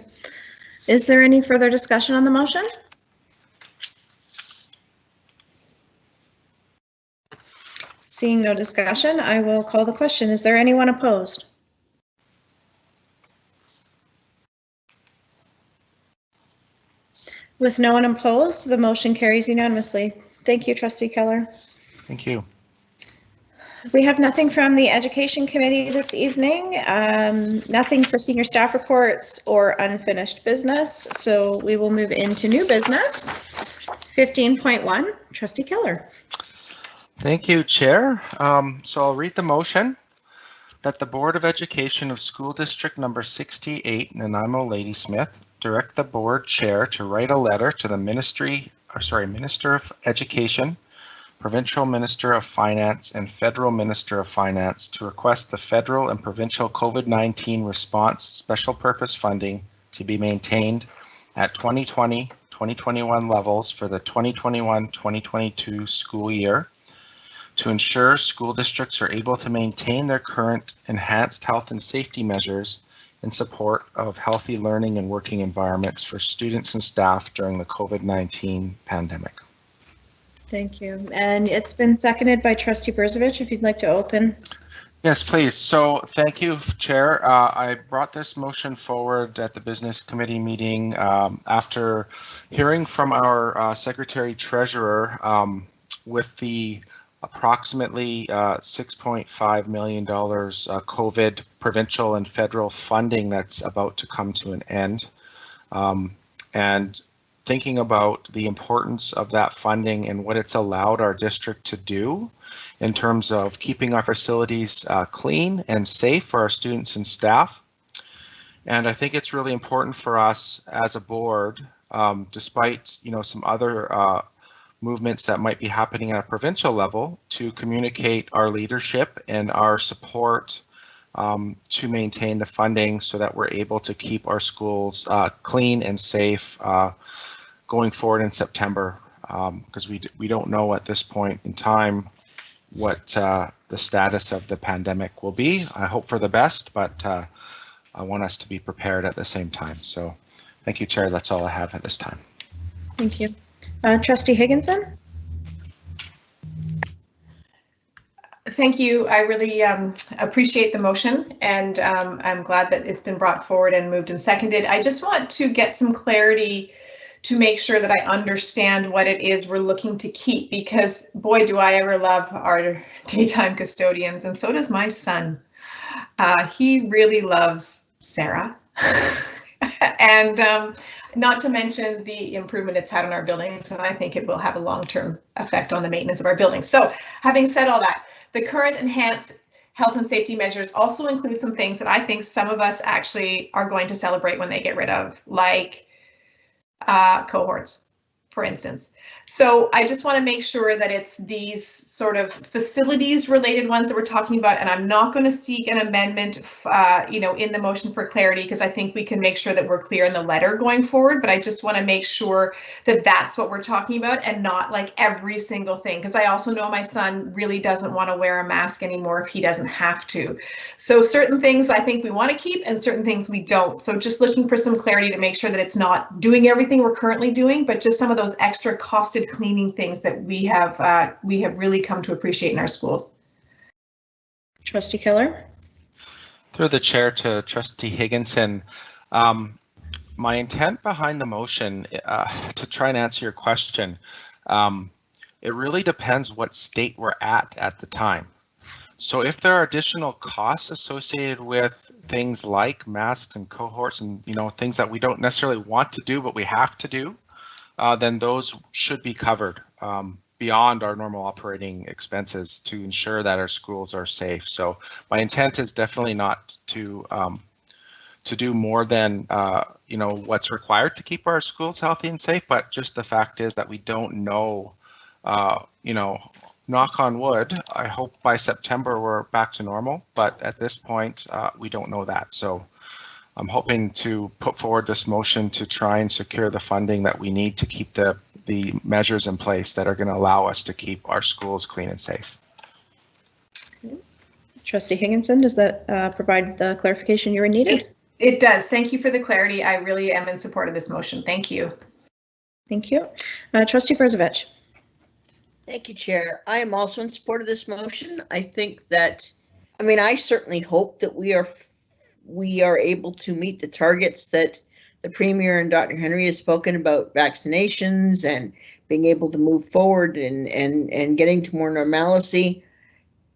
Is there any further discussion on the motion? Seeing no discussion, I will call the question. Is there anyone opposed? With no one opposed, the motion carries unanimously. Thank you, Trustee Keller. Thank you. We have nothing from the Education Committee this evening, nothing for senior staff reports or unfinished business, so we will move into new business. 15.1, Trustee Keller. Thank you, Chair. So I'll read the motion. that the Board of Education of School District Number 68, Nanaimo Ladysmith, direct the board chair to write a letter to the Minister of Education, Provincial Minister of Finance, and Federal Minister of Finance to request the federal and provincial COVID-19 response special purpose funding to be maintained at 2020-2021 levels for the 2021-2022 school year, to ensure school districts are able to maintain their current enhanced health and safety measures in support of healthy learning and working environments for students and staff during the COVID-19 pandemic. Thank you. And it's been seconded by Trustee Brzovic, if you'd like to open. Yes, please. So thank you, Chair. I brought this motion forward at the Business Committee meeting after hearing from our Secretary Treasurer with the approximately $6.5 million COVID provincial and federal funding that's about to come to an end. And thinking about the importance of that funding and what it's allowed our district to do in terms of keeping our facilities clean and safe for our students and staff. And I think it's really important for us as a board, despite some other movements that might be happening at a provincial level, to communicate our leadership and our support to maintain the funding so that we're able to keep our schools clean and safe going forward in September, because we don't know at this point in time what the status of the pandemic will be. I hope for the best, but I want us to be prepared at the same time. So thank you, Chair. That's all I have at this time. Thank you. Trustee Higginson? Thank you. I really appreciate the motion, and I'm glad that it's been brought forward and moved and seconded. I just want to get some clarity to make sure that I understand what it is we're looking to keep, because boy, do I ever love our daytime custodians, and so does my son. He really loves Sarah. And not to mention the improvement it's had on our buildings, and I think it will have a long-term effect on the maintenance of our buildings. So having said all that, the current enhanced health and safety measures also include some things that I think some of us actually are going to celebrate when they get rid of, like cohorts, for instance. So I just want to make sure that it's these sort of facilities related ones that we're talking about, and I'm not going to seek an amendment, in the motion for clarity, because I think we can make sure that we're clear in the letter going forward, but I just want to make sure that that's what we're talking about and not like every single thing, because I also know my son really doesn't want to wear a mask anymore if he doesn't have to. So certain things I think we want to keep and certain things we don't. So just looking for some clarity to make sure that it's not doing everything we're currently doing, but just some of those extra costed cleaning things that we have really come to appreciate in our schools. Trustee Killer? Through the chair to Trustee Higginson, my intent behind the motion, to try and answer your question, it really depends what state we're at the time. So if there are additional costs associated with things like masks and cohorts and things that we don't necessarily want to do but we have to do, then those should be covered beyond our normal operating expenses to ensure that our schools are safe. So my intent is definitely not to do more than what's required to keep our schools healthy and safe, but just the fact is that we don't know, knock on wood, I hope by September we're back to normal, but at this point we don't know that. So I'm hoping to put forward this motion to try and secure the funding that we need to keep the measures in place that are going to allow us to keep our schools clean and safe. Okay. Trustee Higginson, does that provide the clarification you were needed? It does. Thank you for the clarity. I really am in support of this motion. Thank you. Thank you. Trustee Brzovic. Thank you, Chair. I am also in support of this motion. I think that, I certainly hope that we are able to meet the targets that the Premier and Dr. Henry has spoken about, vaccinations and being able to move forward and getting to more normalcy.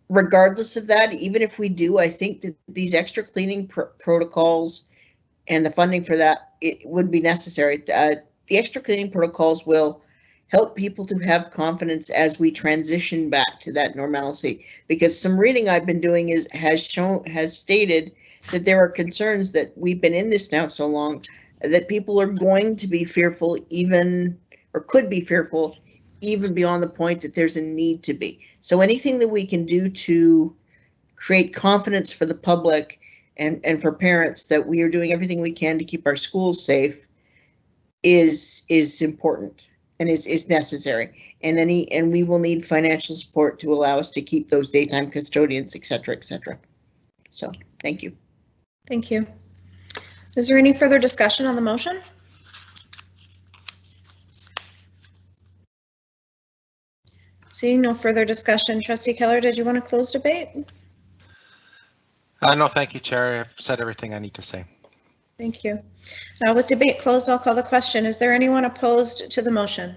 Regardless of that, even if we do, I think that these extra cleaning protocols and the funding for that, it would be necessary. The extra cleaning protocols will help people to have confidence as we transition back to that normalcy. Because some reading I've been doing has stated that there are concerns that we've been in this now so long that people are going to be fearful or could be fearful even beyond the point that there's a need to be. So anything that we can do to create confidence for the public and for parents that we are doing everything we can to keep our schools safe is important and is necessary. And we will need financial support to allow us to keep those daytime custodians, et cetera, et cetera. So thank you. Thank you. Is there any further discussion on the motion? Seeing no further discussion, Trustee Keller, did you want to close debate? No, thank you, Chair. I've said everything I need to say. Thank you. With debate closed, I'll call the question. Is there anyone opposed to the motion?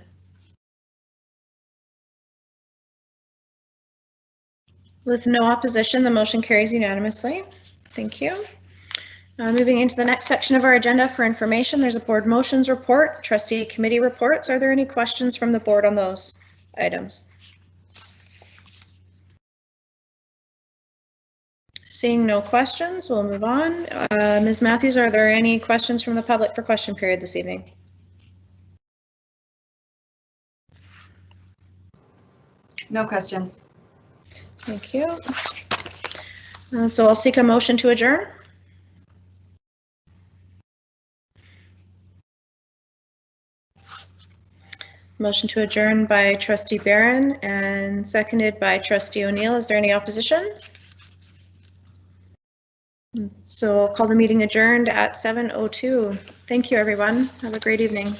With no opposition, the motion carries unanimously. Thank you. Moving into the next section of our agenda for information, there's a board motions report, trustee committee reports. Are there any questions from the board on those items? Seeing no questions, we'll move on. Ms. Matthews, are there any questions from the public for question period this evening? No questions. Thank you. So I'll seek a motion to adjourn. Motion to adjourn by Trustee Barron and seconded by Trustee O'Neill. Is there any opposition? So I'll call the meeting adjourned at 7:02. Thank you, everyone. Have a great evening.